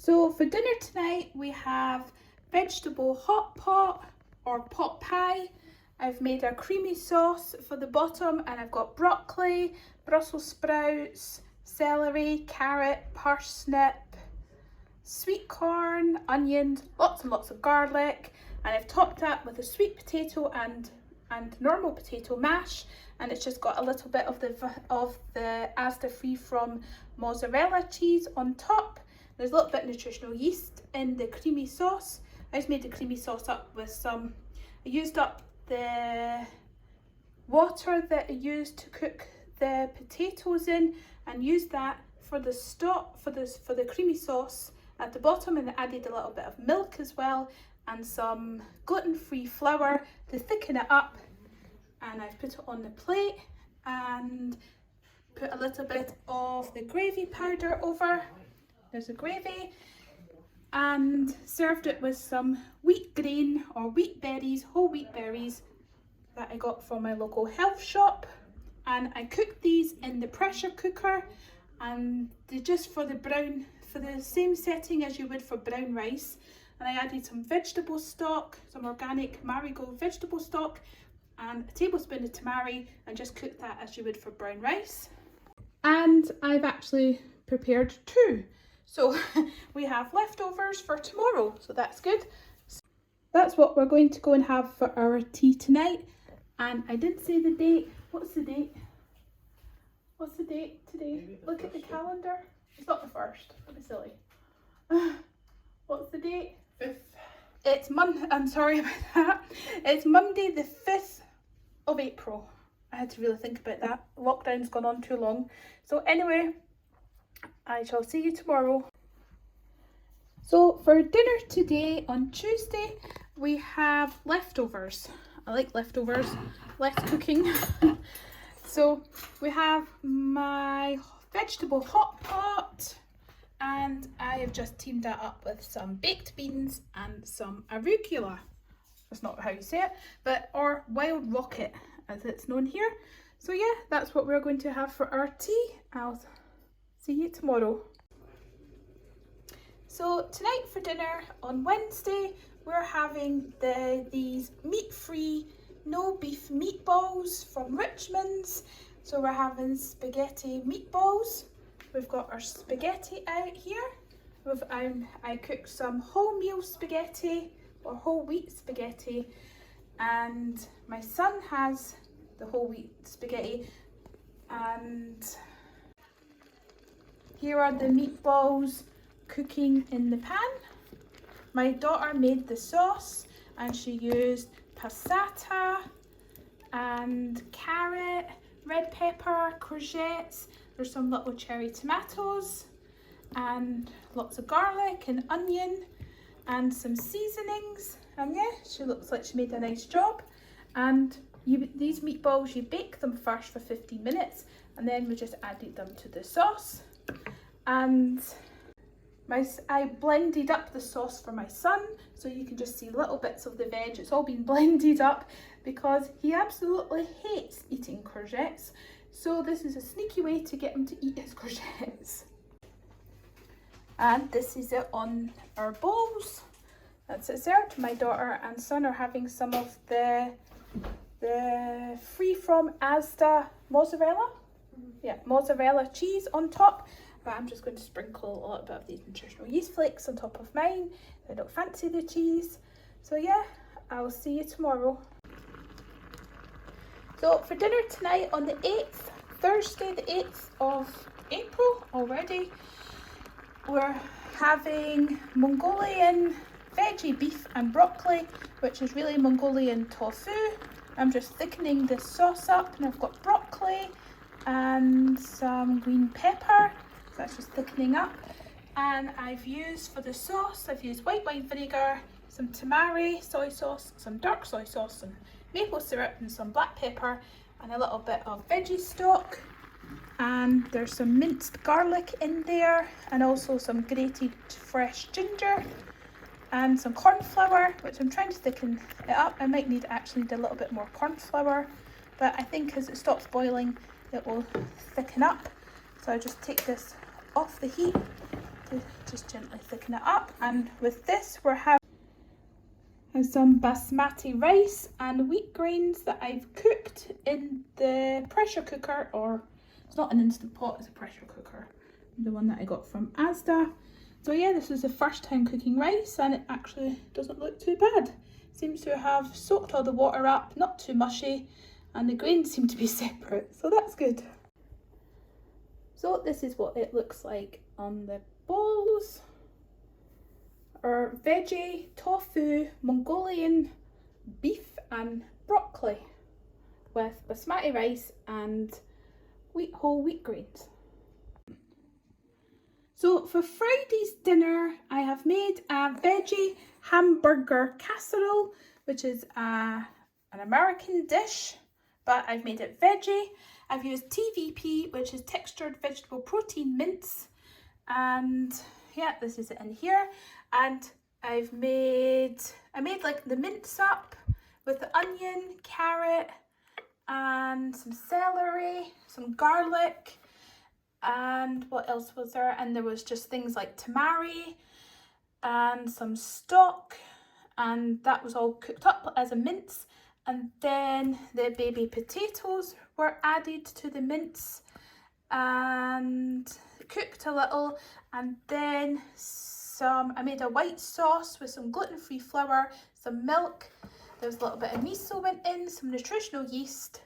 So for dinner tonight we have vegetable hot pot or pot pie. I've made a creamy sauce for the bottom and I've got broccoli, Brussels sprouts, celery, carrot, parsnip, sweet corn, onions, lots and lots of garlic, and I've topped that with a sweet potato and normal potato mash, and it's just got a little bit of the Asda free from mozzarella cheese on top. There's a little bit of nutritional yeast in the creamy sauce. I just made the creamy sauce up with I used up the water that I used to cook the potatoes in and used that for the stock for the creamy sauce at the bottom, and I added a little bit of milk as well and some gluten-free flour to thicken it up, and I've put it on the plate and put a little bit of the gravy powder over. There's the gravy, and served it with some wheat grain or wheat berries, whole wheat berries that I got from my local health shop, and I cooked these in the pressure cooker, and they just for the same setting as you would for brown rice. And I added some vegetable stock, some organic marigold vegetable stock, and a tablespoon of tamari, and just cooked that as you would for brown rice. And I've actually prepared two. So we have leftovers for tomorrow, so that's good. So that's what we're going to go and have for our tea tonight. And I didn't say the date. What's the date? What's the date today? Look at the calendar. It's not the 1st, don't be silly. What's the date? 5th. It's I'm sorry about that. It's Monday the 5th of April. I had to really think about that. Lockdown's gone on too long. So anyway, I shall see you tomorrow. So for dinner today on Tuesday, we have leftovers. I like leftovers, less cooking. So we have my vegetable hot pot, and I have just teamed that up with some baked beans and some arugula. That's not how you say it, or wild rocket as it's known here. So yeah, that's what we're going to have for our tea. I'll see you tomorrow. So tonight for dinner on Wednesday, we're having these meat-free, no beef meatballs from Richmond's. So we're having spaghetti meatballs. We've got our spaghetti out here. I cooked some wholemeal spaghetti or whole wheat spaghetti, and my son has the whole wheat spaghetti, and here are the meatballs cooking in the pan. My daughter made the sauce, and she used passata and carrot, red pepper, courgettes. There's some little cherry tomatoes and lots of garlic and onion and some seasonings. And yeah, she looks like she made a nice job. And these meatballs, you bake them first for 15 minutes, and then we just added them to the sauce. And I blended up the sauce for my son, so you can just see little bits of the veg. It's all been blended up because he absolutely hates eating courgettes. So this is a sneaky way to get him to eat his courgettes. And this is it on our bowls. That's it served. My daughter and son are having some of the free from Asda mozzarella. Yeah, mozzarella cheese on top. But I'm just going to sprinkle a little bit of these nutritional yeast flakes on top of mine. I don't fancy the cheese. So yeah, I'll see you tomorrow. So for dinner tonight on the 8th, Thursday the 8th of April already, we're having Mongolian veggie beef and broccoli, which is really Mongolian tofu. I'm just thickening the sauce up, and I've got broccoli and some green pepper. So that's just thickening up. And I've used for the sauce, I've used white wine vinegar, some tamari soy sauce, some dark soy sauce, some maple syrup and some black pepper, and a little bit of veggie stock. And there's some minced garlic in there, and also some grated fresh ginger and some corn flour, which I'm trying to thicken it up. I might actually need a little bit more corn flour, but I think as it stops boiling, it will thicken up. So I just take this off the heat to just gently thicken it up. And with this we're having some basmati rice and wheat grains that I've cooked in the pressure cooker, or it's not an instant pot, it's a pressure cooker, the one that I got from Asda. So yeah, this is the first time cooking rice and it actually doesn't look too bad. Seems to have soaked all the water up, not too mushy, and the grains seem to be separate, so that's good. So this is what it looks like on the bowls. Our veggie, tofu, Mongolian beef and broccoli with basmati rice and whole wheat grains. So for Friday's dinner I have made a veggie hamburger casserole, which is an American dish, but I've made it veggie. I've used TVP, which is textured vegetable protein mince, and yeah, this is it in here. And I made like the mince up with the onion, carrot, and some celery, some garlic, and what else was there? And there was just things like tamari and some stock, and that was all cooked up as a mince. And then the baby potatoes were added to the mince and cooked a little, and then I made a white sauce with some gluten-free flour, some milk, there was a little bit of miso went in, some nutritional yeast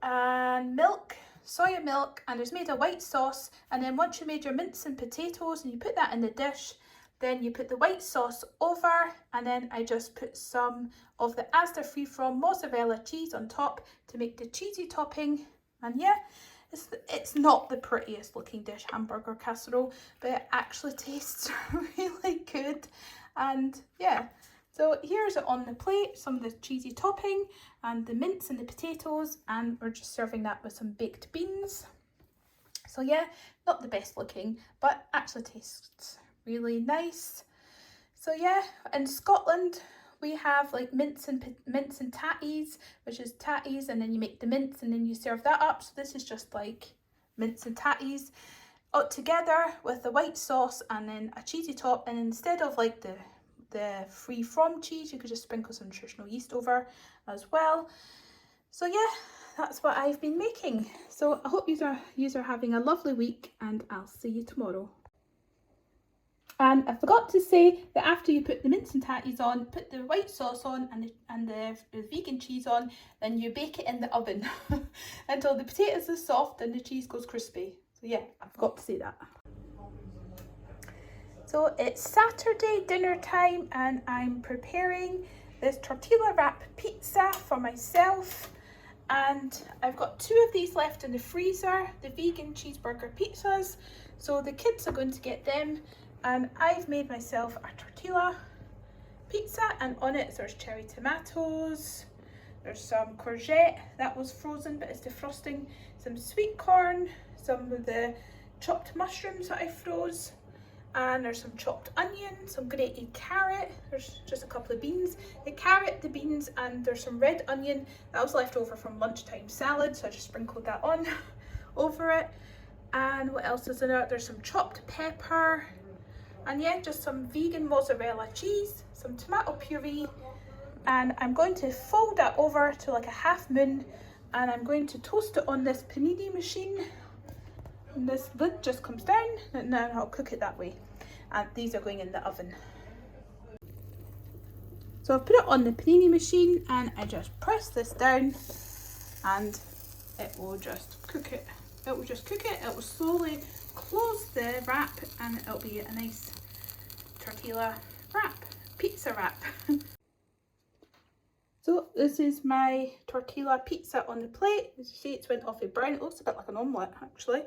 and milk, soya milk, and it's made a white sauce. And then once you made your mince and potatoes and you put that in the dish, then you put the white sauce over, and then I just put some of the Asda Freeform mozzarella cheese on top to make the cheesy topping. And yeah, it's not the prettiest looking dish, hamburger casserole, but it actually tastes really good. And yeah, so here's it on the plate, some of the cheesy topping and the mince and the potatoes, and we're just serving that with some baked beans. So yeah, not the best looking, but actually tastes really nice. So yeah, in Scotland we have like mince and tatties, which is tatties, and then you make the mince and then you serve that up. So this is just like mince and tatties together with the white sauce and then a cheesy top. And instead of like the free from cheese, you could just sprinkle some nutritional yeast over as well. So yeah, that's what I've been making. So I hope you are having a lovely week, and I'll see you tomorrow. And I forgot to say that after you put the mince and tatties on, put the white sauce on and the vegan cheese on, then you bake it in the oven until the potatoes are soft and the cheese goes crispy. So yeah, I forgot to say that. So it's Saturday dinner time and I'm preparing this tortilla wrap pizza for myself. And I've got 2 of these left in the freezer, the vegan cheeseburger pizzas. So the kids are going to get them. And I've made myself a tortilla pizza, and on it there's cherry tomatoes, there's some courgette that was frozen but it's defrosting, some sweet corn, some of the chopped mushrooms that I froze, and there's some chopped onion, some grated carrot, there's just a couple of beans, the carrot, the beans, and there's some red onion that was left over from lunchtime salad, so I just sprinkled that on over it. And what else is in it? There's some chopped pepper, and yeah, just some vegan mozzarella cheese, some tomato puree, and I'm going to fold that over to like a half moon, and I'm going to toast it on this panini machine. And this lid just comes down, and then I'll cook it that way. And these are going in the oven. So I've put it on the panini machine, and I just press this down, and it will just cook it. It will just cook it. It will slowly close the wrap, and it'll be a nice tortilla wrap, pizza wrap. So this is my tortilla pizza on the plate. As you see, it's went off a brown. It looks a bit like an omelette actually.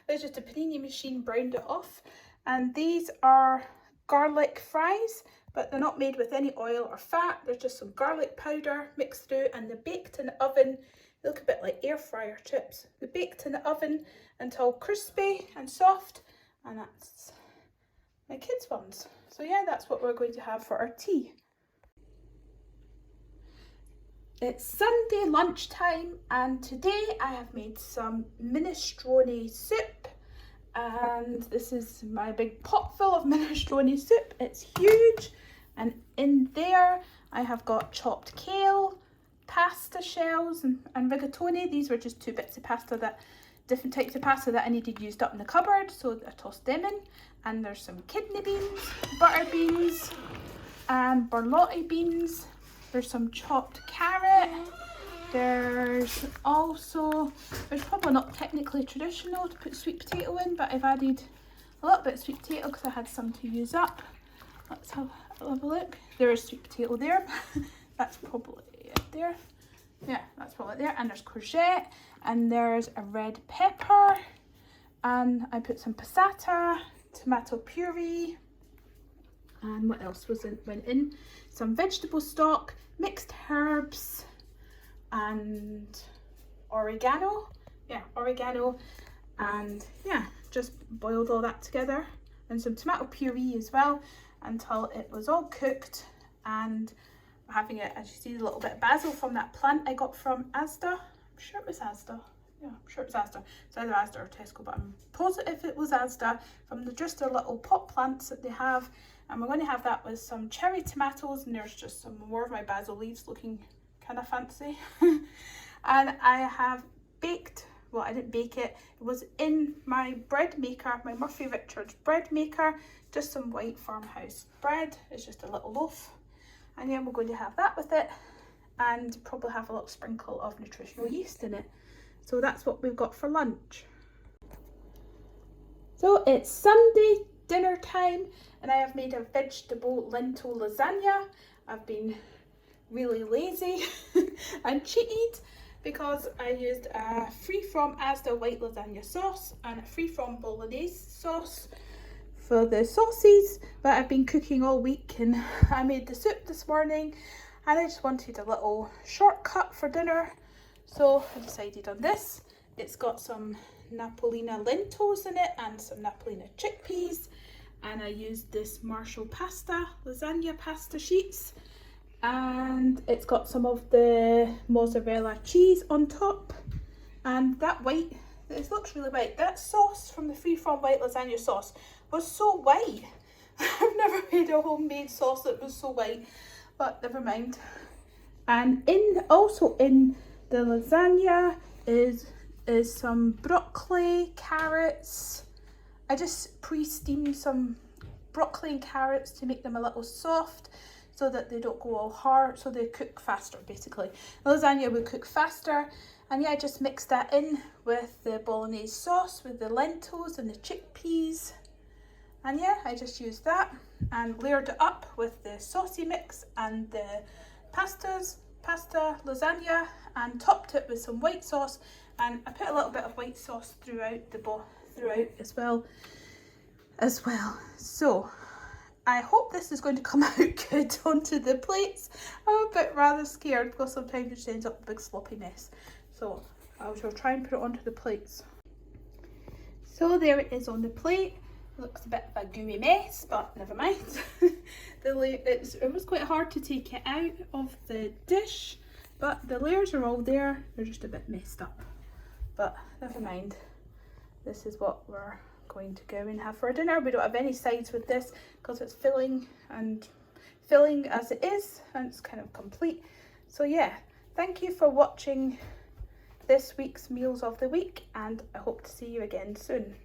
It's just a panini machine browned it off. And these are garlic fries, but they're not made with any oil or fat. There's just some garlic powder mixed through, and they're baked in the oven. They look a bit like air fryer chips. They're baked in the oven until crispy and soft, and that's my kids' ones. So yeah, that's what we're going to have for our tea. It's Sunday lunchtime, and today I have made some minestrone soup, And this is my big pot full of minestrone soup. It's huge. And in there I have got chopped kale, pasta shells and rigatoni. These were just 2 bits of pasta, that different types of pasta that I needed used up in the cupboard, so I tossed them in. And there's some kidney beans, butter beans and borlotti beans. There's some chopped carrot. There's also, it's probably not technically traditional to put sweet potato in, but I've added a little bit of sweet potato because I had some to use up. Let's have a look. There is sweet potato there. That's probably it there. Yeah, that's probably there. And there's courgette, and there's a red pepper, and I put some passata, tomato puree, and what else went in? Some vegetable stock, mixed herbs, and oregano. Yeah, oregano, and yeah, just boiled all that together, and some tomato puree as well, until it was all cooked. And I'm having it, as you see, a little bit of basil from that plant I got from Asda. I'm sure it was Asda. Yeah, I'm sure it was Asda. It's either Asda or Tesco, but I'm positive it was Asda, from just their little pot plants that they have. And we're going to have that with some cherry tomatoes, and there's just some more of my basil leaves looking kind of fancy. And I have baked, well, I didn't bake it, it was in my bread maker, my Murphy Richards bread maker, just some white farmhouse bread. It's just a little loaf. And then we're going to have that with it, and probably have a little sprinkle of nutritional yeast in it. So that's what we've got for lunch. So it's Sunday dinner time, and I have made a vegetable lentil lasagna. I've been really lazy and cheated because I used a free from Asda white lasagna sauce and a free from bolognese sauce for the sauces, but I've been cooking all week, and I made the soup this morning, and I just wanted a little shortcut for dinner, so I decided on this. It's got some Napolina lentils in it and some Napolina chickpeas, and I used this Marshall pasta, lasagna pasta sheets, and it's got some of the mozzarella cheese on top. And that white, it looks really white, that sauce from the freeform white lasagna sauce was so white. I've never made a homemade sauce that was so white, but never mind. And also in the lasagna is some broccoli, carrots. I just pre-steamed some broccoli and carrots to make them a little soft, so that they don't go all hard, so they cook faster basically. The lasagna would cook faster. And yeah, I just mixed that in with the bolognese sauce, with the lentils and the chickpeas. And yeah, I just used that and layered it up with the saucy mix and the pasta lasagna, and topped it with some white sauce. And I put a little bit of white sauce throughout as well. So I hope this is going to come out good onto the plates. I'm a bit rather scared because sometimes it just ends up a big sloppy mess. So I shall try and put it onto the plates. So there it is on the plate. It looks a bit of a gooey mess, but never mind. It was quite hard to take it out of the dish, but the layers are all there. They're just a bit messed up, but never mind. This is what we're going to go and have for dinner. We don't have any sides with this because it's filling as it is, and it's kind of complete. So yeah, thank you for watching this week's Meals of the Week, and I hope to see you again soon.